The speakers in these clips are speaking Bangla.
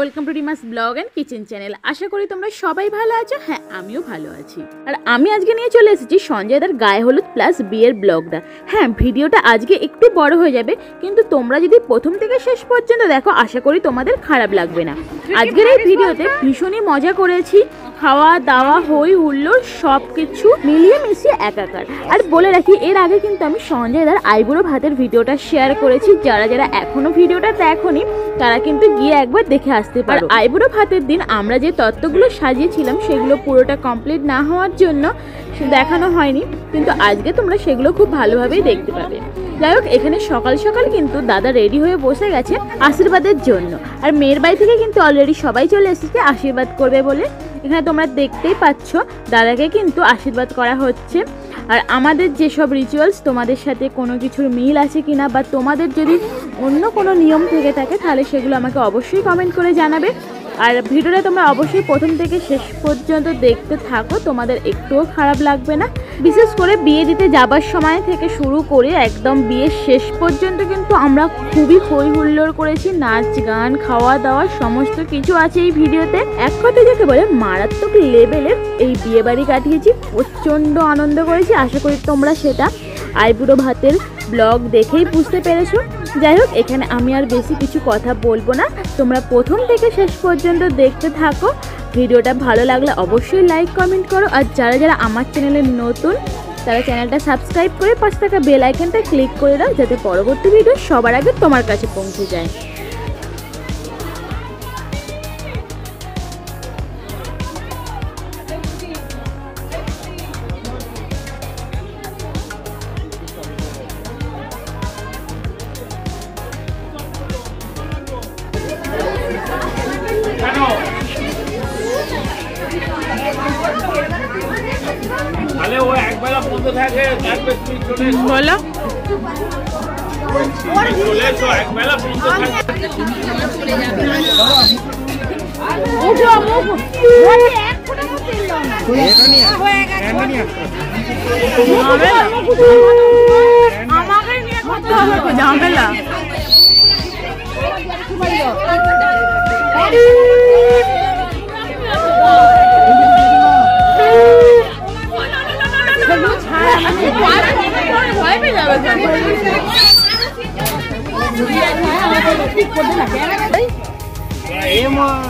Welcome to Rima's blog and kitchen channel. আশা করি তোমরা সবাই ভালো আছো। হ্যাঁ, আমিও ভালো আছি। আর আমি আজকে নিয়ে চলে এসেছি সঞ্জয় দার গায়ে হলুদ প্লাস বিয়ের ব্লগটা। হ্যাঁ, ভিডিওটা আজকে একটু বড় হয়ে যাবে, কিন্তু তোমরা যদি প্রথম থেকে শেষ পর্যন্ত দেখো আশা করি তোমাদের খারাপ লাগবে না। আজকের এই ভিডিওতে ভীষণই মজা করেছি, খাওয়া দাওয়া হই হুল্লোড় সব কিছু মিলিয়ে মিশিয়ে একাকার। আর বলে রাখি, এর আগে কিন্তু আমি সঞ্জয় দার আইবুড়ো ভাতের ভিডিওটা শেয়ার করেছি। যারা যারা এখনো ভিডিওটা দেখোনি তারা কিন্তু গিয়ে একবার দেখে আসতে পারো। আইবুড়ো ভাতের দিন আমরা যে তত্ত্বগুলো সাজিয়েছিলাম সেগুলো পুরোটা কমপ্লিট না হওয়ার জন্য দেখানো হয়নি, কিন্তু আজকে তোমরা সেগুলো খুব ভালোভাবেই দেখতে পাবে। যাই হোক, এখানে সকাল সকাল কিন্তু দাদা রেডি হয়ে বসে গেছে আশীর্বাদের জন্য। আর মেয়ের বাড়ি থেকে কিন্তু অলরেডি সবাই চলে এসেছে আশীর্বাদ করবে বলে। এখানে তোমরা দেখতেই পাচ্ছ দাদাকে কিন্তু আশীর্বাদ করা হচ্ছে। আর আমাদের যেসব রিচুয়ালস তোমাদের সাথে কোনো কিছুর মিল আছে কিনা, বা তোমাদের যদি অন্য কোনো নিয়ম থেকে থাকে তাহলে সেগুলো আমাকে অবশ্যই কমেন্ট করে জানাবে। আর ভিডিওটা তোমরা অবশ্যই প্রথম থেকে শেষ পর্যন্ত দেখতে থাকো, তোমাদের একটুও খারাপ লাগবে না। বিশেষ করে বিয়ে দিতে যাবার সময় থেকে শুরু করে একদম বিয়ের শেষ পর্যন্ত কিন্তু আমরা খুবই হই হুল্লোড় করেছি, নাচ গান খাওয়া দাওয়া সমস্ত কিছু আছে এই ভিডিওতে। এক কথা যাকে বলে মারাত্মক লেভেলের এই বিয়ে বাড়ি কাটিয়েছি, প্রচণ্ড আনন্দ করেছি। আশা করি তোমরা সেটা আইবুড়ো ভাতের ব্লগ দেখেই বুঝতে পেরেছো। যাই হোক, এখানে আমি আর বেশি কিছু কথা বলবো না, তোমরা প্রথম থেকে শেষ পর্যন্ত দেখতে থাকো। ভিডিওটা ভালো লাগলে অবশ্যই লাইক কমেন্ট করো। আর যারা যারা আমার চ্যানেলে নতুন তারা চ্যানেলটা সাবস্ক্রাইব করে পাশে থাকা বেল আইকনটা ক্লিক করে দাও, যাতে পরবর্তী ভিডিও সবার আগে তোমার কাছে পৌঁছে যায়। ঝামেলা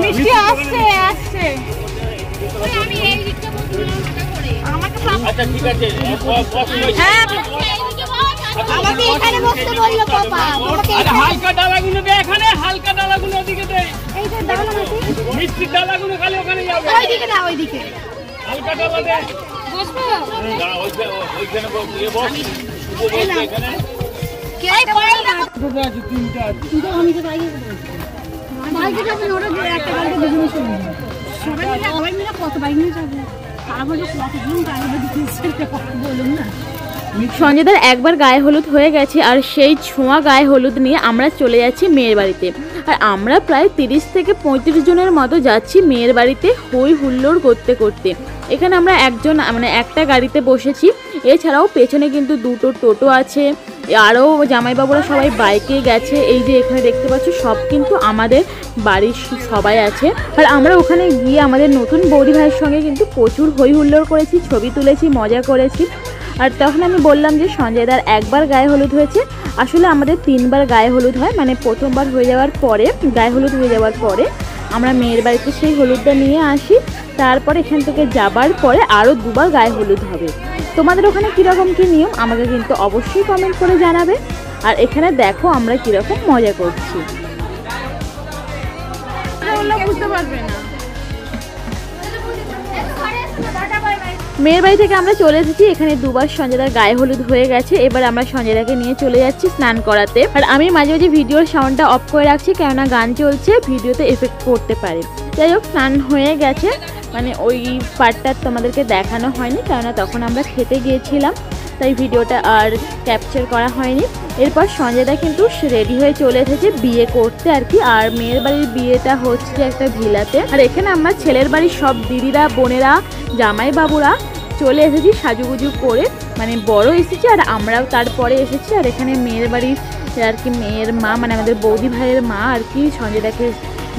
মিষ্টি আসছে আসছে। আচ্ছা ঠিক আছে, আমাকে এখানে বসতে বললো পাপা। হালকা ডালাগুলো দে, এখানে হালকা ডালাগুলো ওদিকে দে। এই যে ডালা মিষ্টি ডালাগুলো খালি ওখানে যাবে, ওইদিকে না, ওইদিকে হালকা ডালা দে। বসবো না, ওইখানে বস, এখানে কে পড়ে না দুটো আছে, তিনটা আছে। দুটো আমি তো বাইকে যাবে, ওরা একটা গাড়িতে দুজন শুনে সবাই মিলে কত বাইক নিয়ে যাবে। সঞ্জয়দার একবার গায়ে হলুদ হয়ে গেছে, আর সেই ছোঁয়া গায়ে হলুদ নিয়ে আমরা চলে যাচ্ছি মেয়ের বাড়িতে। আর আমরা প্রায় 30 থেকে 35 জনের মতো যাচ্ছি মেয়ের বাড়িতে হই হুল্লোড় করতে করতে। এখানে আমরা একটা গাড়িতে বসেছি, এছাড়াও পেছনে কিন্তু দুটো টোটো আছে, আরও জামাইবাবুরা সবাই বাইকে গেছে। এই যে এখানে দেখতে পাচ্ছ সব কিন্তু আমাদের বাড়ির সবাই আছে। আর আমরা ওখানে গিয়ে আমাদের নতুন বৌদি ভাইয়ের সঙ্গে কিন্তু প্রচুর হই হুল্লোড় করেছি, ছবি তুলেছি, মজা করেছি। আর তখন আমি বললাম যে সঞ্জয়দার একবার গায়ে হলুদ হয়েছে, আসলে আমাদের 3বার গায়ে হলুদ হয়। মানে প্রথমবার হয়ে যাওয়ার পরে, গায়ে হলুদ হয়ে যাওয়ার পরে আমরা মেয়ের বাড়িতে সেই হলুদটা নিয়ে আসি, তারপর এখান থেকে যাবার পরে আরও 2বার গায়ে হলুদ হবে। তোমাদের ওখানে কীরকম কী নিয়ম আমাকে কিন্তু অবশ্যই কমেন্ট করে জানাবে। আর এখানে দেখো আমরা কীরকম মজা করছি, বুঝতে পারবে না। মেয়ের বাড়ি থেকে আমরা চলে এসেছি, এখানে 2বার সঞ্জয়দার গায়ে হলুদ হয়ে গেছে। এবার আমরা সঞ্জয়দাকে নিয়ে চলে যাচ্ছি স্নান করাতে। আর আমি মাঝে মাঝে ভিডিওর সাউন্ডটা অফ করে রাখছি, কেননা গান চলছে, ভিডিওতে এফেক্ট করতে পারে। যাই হোক, স্নান হয়ে গেছে, মানে ওই পার্টটা তোমাদেরকে দেখানো হয়নি, কেননা তখন আমরা খেতে গিয়েছিলাম, তাই ভিডিওটা আর ক্যাপচার করা হয়নি। এরপর সঞ্জয়দা কিন্তু রেডি হয়ে চলে এসেছে বিয়ে করতে আর কি। আর মেয়ের বাড়ির বিয়েটা হচ্ছে একটা ভিলাতে। আর এখানে আমরা ছেলের বাড়ির সব দিদিরা বোনেরা জামাই বাবুরা চলে এসেছি সাজুগুজু করে, মানে বড় এসেছি আর আমরাও তারপরে এসেছি। আর এখানে মেয়ের বাড়ির আর কি মেয়ের মা, মানে আমাদের বৌদি ভাইয়ের মা আর কি সঞ্জয়দাকে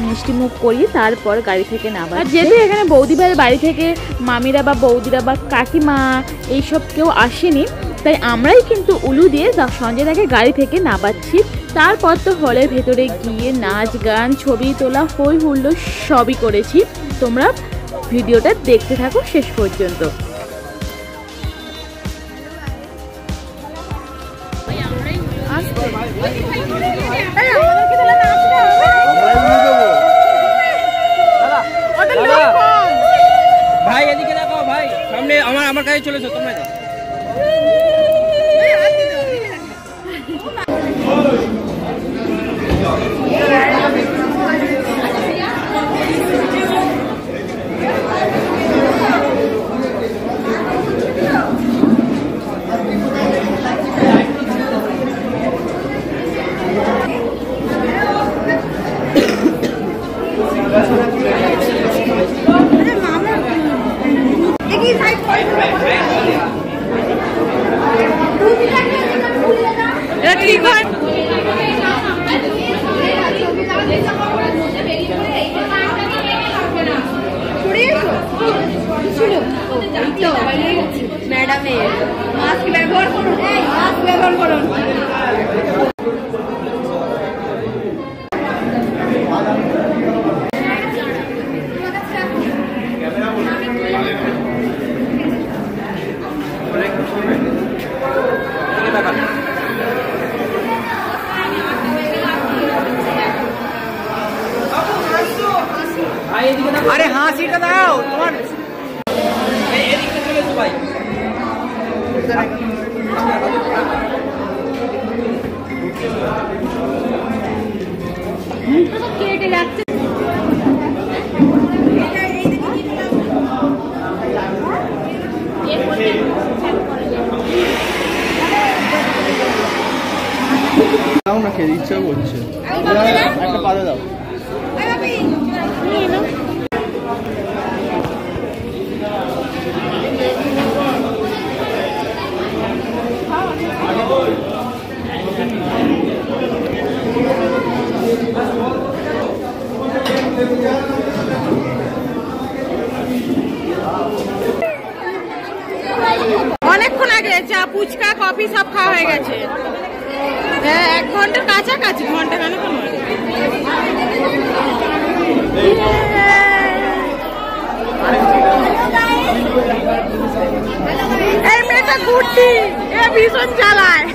মিষ্টি মুখ করিয়ে তারপর গাড়ি থেকে নামা। আর যেহেতু এখানে বৌদি ভাইয়ের বাড়ি থেকে মামিরা বা বৌদিরা বা কাকিমা এইসব কেউ আসেনি, তাই আমরাই কিন্তু উলু দিয়ে সঞ্জয় দাকে গাড়ি থেকে নামাচ্ছি। তারপর তো হলের ভেতরে গিয়ে নাচ গান ছবি তোলা হই হুল্লো সবই করেছি। তোমরা ভিডিওটা দেখতে থাকো শেষ পর্যন্ত। ভাই এদিকে দেখো ভাই, সামনে আমার কাছে চলেছো তোমরা। ম্যাডামের মাস্ক ব্যবহার করুন, মাস্ক ব্যবহার করুন। আরে হাসিটা দাও তোমার। এদিকে চলেছো ভাই। কেটে যাচ্ছে। দাও না, খেতে ইচ্ছা করছে, একটা পাতা দাও। অনেকক্ষণ আগে চা ফুচকা কফি সব খাওয়া হয়ে গেছে। 1 ঘন্টার কাছাকাছি, ঘন্টা কেন এই মেয়েটা ঘুরতি ভীষণ চালায়।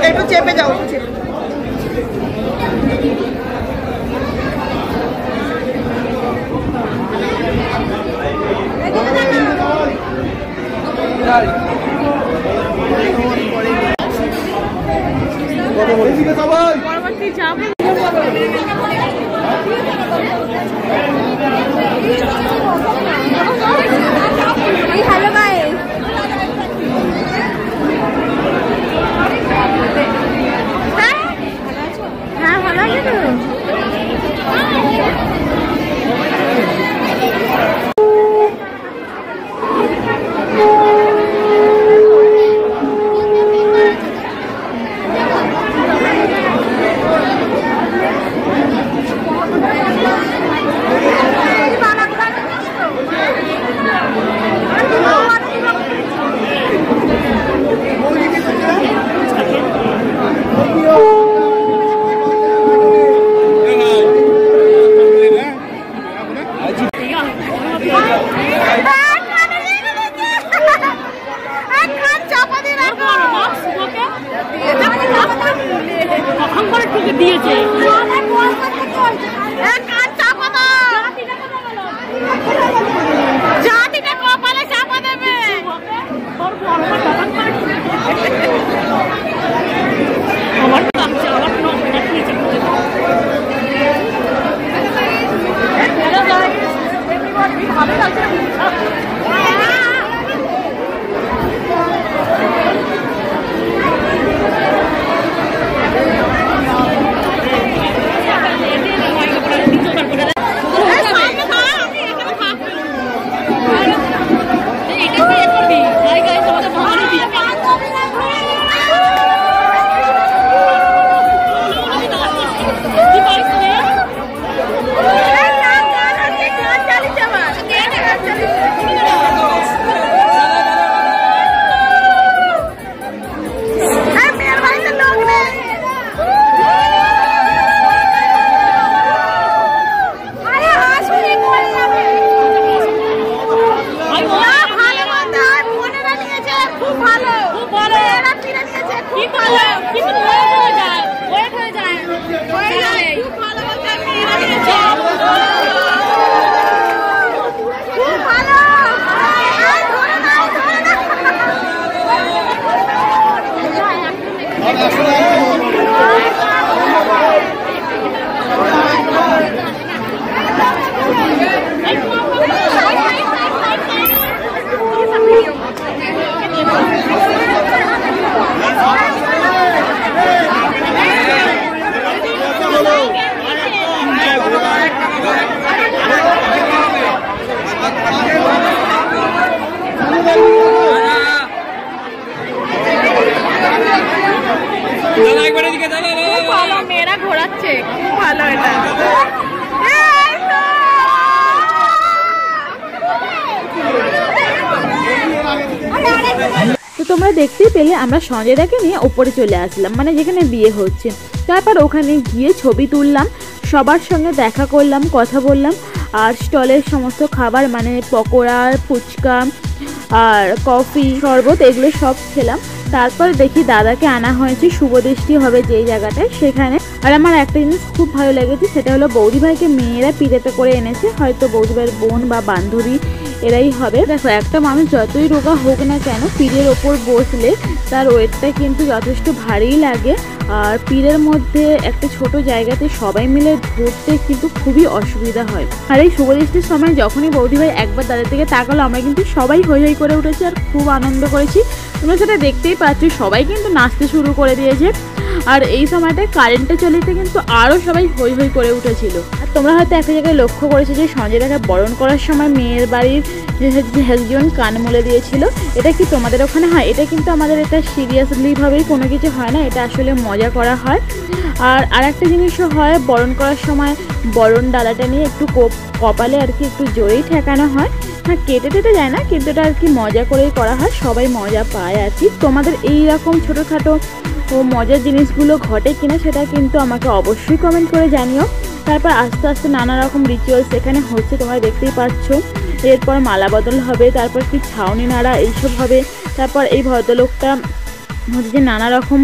একটু চেপে যাও, পরবর্তী যাবে। হ্যালো গাইস, হ্যাঁ ভালো আছে তো। দিয়েছে জাতিটা কপালে চাপা দেবে। আমার ভালো লাগছে। এদিকে দাঁড়া খুব ভালো, মেয়েরা ঘোরাচ্ছে, খুব ভালো এটা। তো তোমরা দেখতেই পেলে আমরা সঞ্জয়দাকে নিয়ে ওপরে চলে আসলাম, মানে যেখানে বিয়ে হচ্ছে। তারপর ওখানে গিয়ে ছবি তুললাম, সবার সঙ্গে দেখা করলাম, কথা বললাম, আর স্টলের সমস্ত খাবার মানে পকোড়া, ফুচকা আর কফি, শরবত এগুলো সব খেলাম। তারপর দেখি দাদাকে আনা হয়েছে শুভদৃষ্টি হবে যেই জায়গাটায়, সেখানে। আর আমার একটা জিনিস খুব ভালো লেগেছে, সেটা হলো বৌদিভাইকে মেয়েরা পিড়েতে করে এনেছে, হয়তো বৌদিভাইয়ের বোন বা বান্ধবী এরাই হবে। দেখো, একটা মানুষ যতই রোগা হোক না কেন, পীরের ওপর বসলে তার ওয়েটটা কিন্তু যথেষ্ট ভারী লাগে। আর পীরের মধ্যে একটা ছোট জায়গাতে সবাই মিলে ধরতে কিন্তু খুবই অসুবিধা হয়। আর এই শুভদৃষ্টির সময় যখনই বৌদিভাই একবার দাদার দিকে তাকালো, আমরা কিন্তু সবাই হৈ হৈ করে উঠেছি আর খুব আনন্দ করেছি। তোমরা সেটা দেখতেই পাচ্ছ, সবাই কিন্তু নাচতে শুরু করে দিয়েছে। আর এই সময়টায় কারেন্টটা চলেতে কিন্তু আরও সবাই হৈ হৈ করে উঠেছিল। আর তোমরা হয়তো একটা জায়গায় লক্ষ্য করেছো যে সঞ্জয়দাকে বরণ করার সময় মেয়ের বাড়ির একজন কান মুলে দিয়েছিল। এটা কি তোমাদের ওখানে হয়? এটা কিন্তু আমাদের এটা সিরিয়াসলিভাবেই কোনো কিছু হয় না, এটা আসলে মজা করা হয়। আর একটা জিনিসও হয়, বরণ করার সময় বরণ ডালাটা নিয়ে একটু কপালে আর কি একটু জোরেই ঠেকানো হয়। হ্যাঁ, কেটে টেটে যায় না, কিন্তু এটা আর কি মজা করেই করা হয়, সবাই মজা পায় আর কি। তোমাদের এইরকম ছোটোখাটো মজার জিনিসগুলো ঘটে কিনা সেটা কিন্তু আমাকে অবশ্যই কমেন্ট করে জানিও। তারপর আস্তে আস্তে নানা রকম রিচুয়ালস এখানে হচ্ছে, তোমরা দেখতেই পাচ্ছ। এরপর মালা বদল হবে, তারপর কি ছাউনি নাড়া এইসব হবে। তারপর এই ভদ্রলোকটা হচ্ছে যে নানা রকম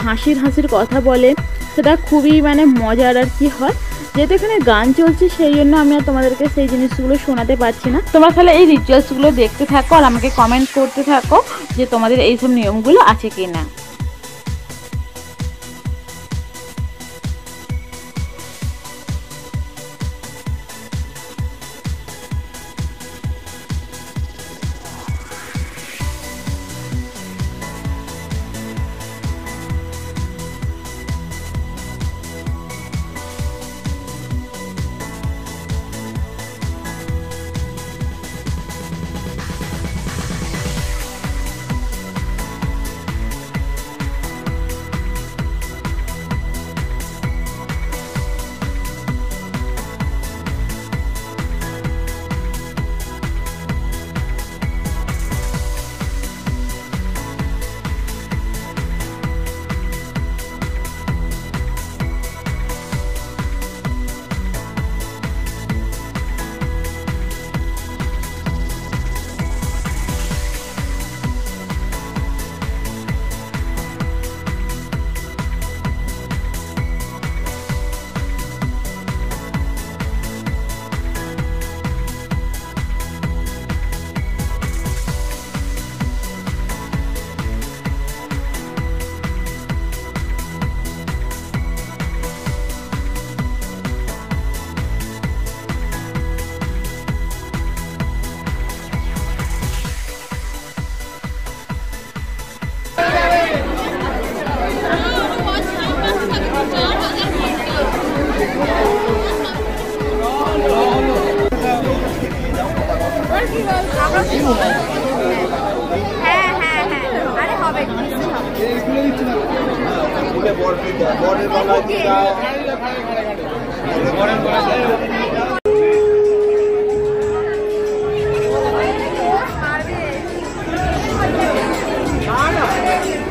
হাসির কথা বলে, সেটা খুবই মানে মজার আর কি হয়। যেহেতু এখানে গান চলছে সেই জন্য আমি আর তোমাদেরকে সেই জিনিসগুলো শোনাতে পারছি না। তোমরা তাহলে এই রিচুয়ালসগুলো দেখতে থাকো আর আমাকে কমেন্ট করতে থাকো যে তোমাদের এইসব নিয়মগুলো আছে কি না। হ্যাঁ হ্যাঁ হ্যাঁ, আরে হবে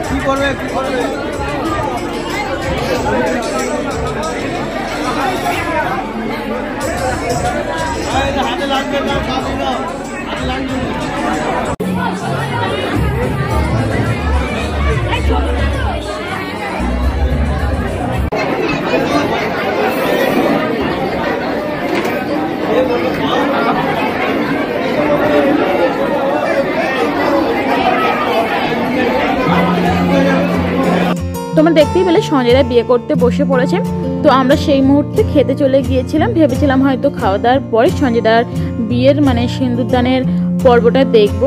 কি করবে কি করবে হাতে লাগবে না, হাতে লাগবে না। তোমরা দেখতেই পেলে সঞ্জয়দা বিয়ে করতে বসে পড়েছে। তো আমরা সেই মুহূর্তে খেতে চলে গিয়েছিলাম, ভেবেছিলাম হয়তো খাওয়া দাওয়ার পরে সঞ্জয়দার বিয়ের মানে সিঁদুরদানের পর্বটা দেখব,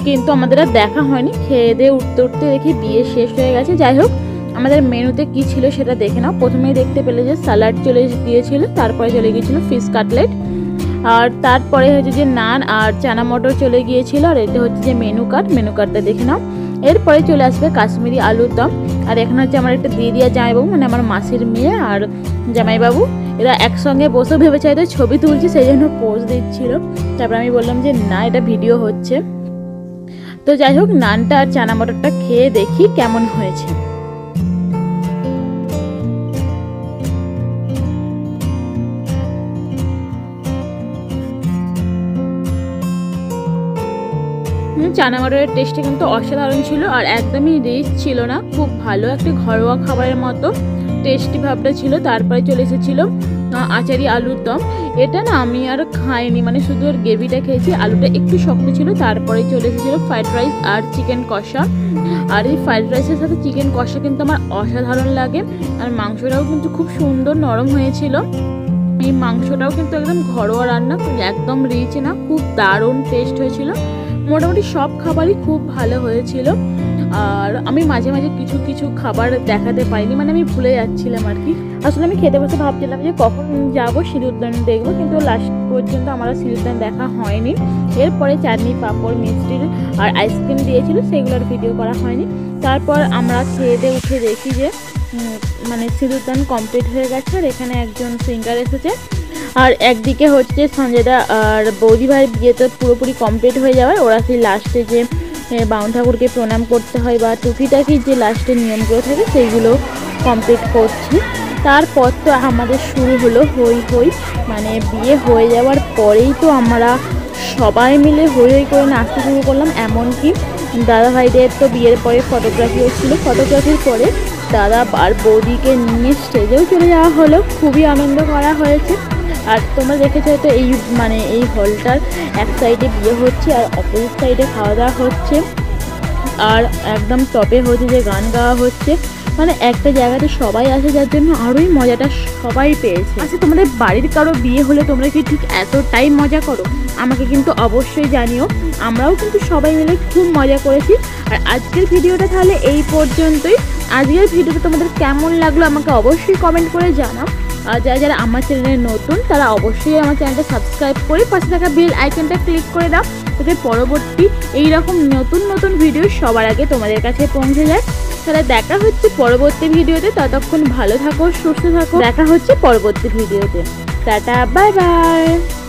কিন্তু আমাদের আর দেখা হয়নি। খেয়ে দিয়ে উঠতে উঠতে দেখি বিয়ে শেষ হয়ে গেছে। যাই হোক, আমাদের মেনুতে কি ছিল সেটা দেখে নাও। প্রথমেই দেখতে পেলে যে স্যালাড চলে গিয়েছিল, তারপরে চলে গিয়েছিল ফিশ কাটলেট, আর তারপরে হচ্ছে যে নান আর চানা মটর চলে গিয়েছিল। আর এটা হচ্ছে যে মেনু কার্ডটা দেখে নাও। এরপরে চলে আসবে কাশ্মীরি আলুর দম। আর এখানে হচ্ছে আমার একটা দিদি আর জামাইবাবু, মানে আমার মাসির মেয়ে আর জামাইবাবু, এরা একসঙ্গে বসে ভেবেছে হয়তো ছবি তুলছে, সেই জন্য পোজ দিচ্ছিল। তারপর আমি বললাম যে না, এটা ভিডিও হচ্ছে। তো যাই হোক, নানটা আর চানা মটরটা খেয়ে দেখি কেমন হয়েছে। চানা মটরের টেস্টটা কিন্তু অসাধারণ ছিল আর একদমই রিচ ছিল না, খুব ভালো একটা ঘরোয়া খাবারের মতো টেস্টি ভাবটা ছিল। তারপরে চলে এসেছিল আচারি আলুর দম। এটা না আমি আর খাইনি, মানে শুধু ওর গ্রেভিটা খেয়েছি, আলুটা একটু শক্ত ছিল। তারপরে চলে এসেছিলো ফ্রাইড রাইস আর চিকেন কষা। আর এই ফ্রাইড রাইসের সাথে চিকেন কষা কিন্তু আমার অসাধারণ লাগে। আর মাংসটাও কিন্তু খুব সুন্দর নরম হয়েছিল। এই মাংসটাও কিন্তু একদম ঘরোয়া রান্না, একদম রিচ না, খুব দারুণ টেস্ট হয়েছিল। মোটামুটি সব খাবারই খুব ভালো হয়েছিল। আর আমি মাঝে মাঝে কিছু কিছু খাবার দেখাতে পারিনি, মানে আমি ভুলে যাচ্ছিলাম আর কি। আসলে আমি খেতে বসে ভাবছিলাম যে কখন যাবো সিঁদুরদান দেখবো, কিন্তু লাস্ট পর্যন্ত আমার সিঁদুরদান দেখা হয়নি। এরপরে চাটনি, পাঁপড়, মিষ্টির আর আইসক্রিম দিয়েছিল, সেগুলোর ভিডিও করা হয়নি। তারপর আমরা খেয়ে উঠে দেখি যে মানে সিঁদুরদান কমপ্লিট হয়ে গেছে। আর এখানে একজন সিঙ্গার এসেছে। আর একদিকে হচ্ছে সঞ্জয়দা আর বৌদি ভাই বিয়ে তো পুরোপুরি কমপ্লিট হয়ে যাওয়ার, ওরা সেই লাস্টে যে বাউন ঠাকুরকে প্রণাম করতে হয় বা টুকিটাকি যে লাস্টে নিয়মগুলো থাকে সেইগুলো কমপ্লিট করছি। তারপর তো আমাদের শুরু হলো হই হই, মানে বিয়ে হয়ে যাওয়ার পরেই তো আমরা সবাই মিলে হই হই করে নাচতে শুরু করলাম। এমনকি দাদা ভাইদের তো বিয়ের পরে ফটোগ্রাফি হচ্ছিলো, ফটোগ্রাফির পরে দাদা আর বৌদিকে নিয়ে স্টেজেও চলে যাওয়া হলো, খুবই আনন্দ করা হয়েছে। আর তোমরা দেখেছো হয়তো এই মানে এই হলটার এক সাইডে বিয়ে হচ্ছে আর অপোজিট সাইডে খাওয়া দাওয়া হচ্ছে। আর একদম টপে হচ্ছে যে গান গাওয়া হচ্ছে, মানে একটা জায়গাতে সবাই আছে, যার জন্য আরোই মজাটা সবাই পেয়েছে। আচ্ছা, তোমাদের বাড়ির কারো বিয়ে হলে তোমরা কি ঠিক এতটাই মজা করো? আমাকে কিন্তু অবশ্যই জানিও। আমরাও কিন্তু সবাই মিলে খুব মজা করেছি। আর আজকের ভিডিওটা তাহলে এই পর্যন্তই। আজকের ভিডিওটা তোমাদের কেমন লাগলো আমাকে অবশ্যই কমেন্ট করে জানাও। আর যারা যারা আমার চ্যানেলে নতুন তারা অবশ্যই আমার চ্যানেলটা সাবস্ক্রাইব করে পাশে থাকা বেল আইকনটা ক্লিক করে দাও, যাতে পরবর্তী এইরকম নতুন নতুন ভিডিও সবার আগে তোমাদের কাছে পৌঁছে যায়। তাহলে দেখা হচ্ছে পরবর্তী ভিডিওতে, ততক্ষণ ভালো থাকো, সুস্থ থাকো। দেখা হচ্ছে পরবর্তী ভিডিওতে। Tata, bye bye.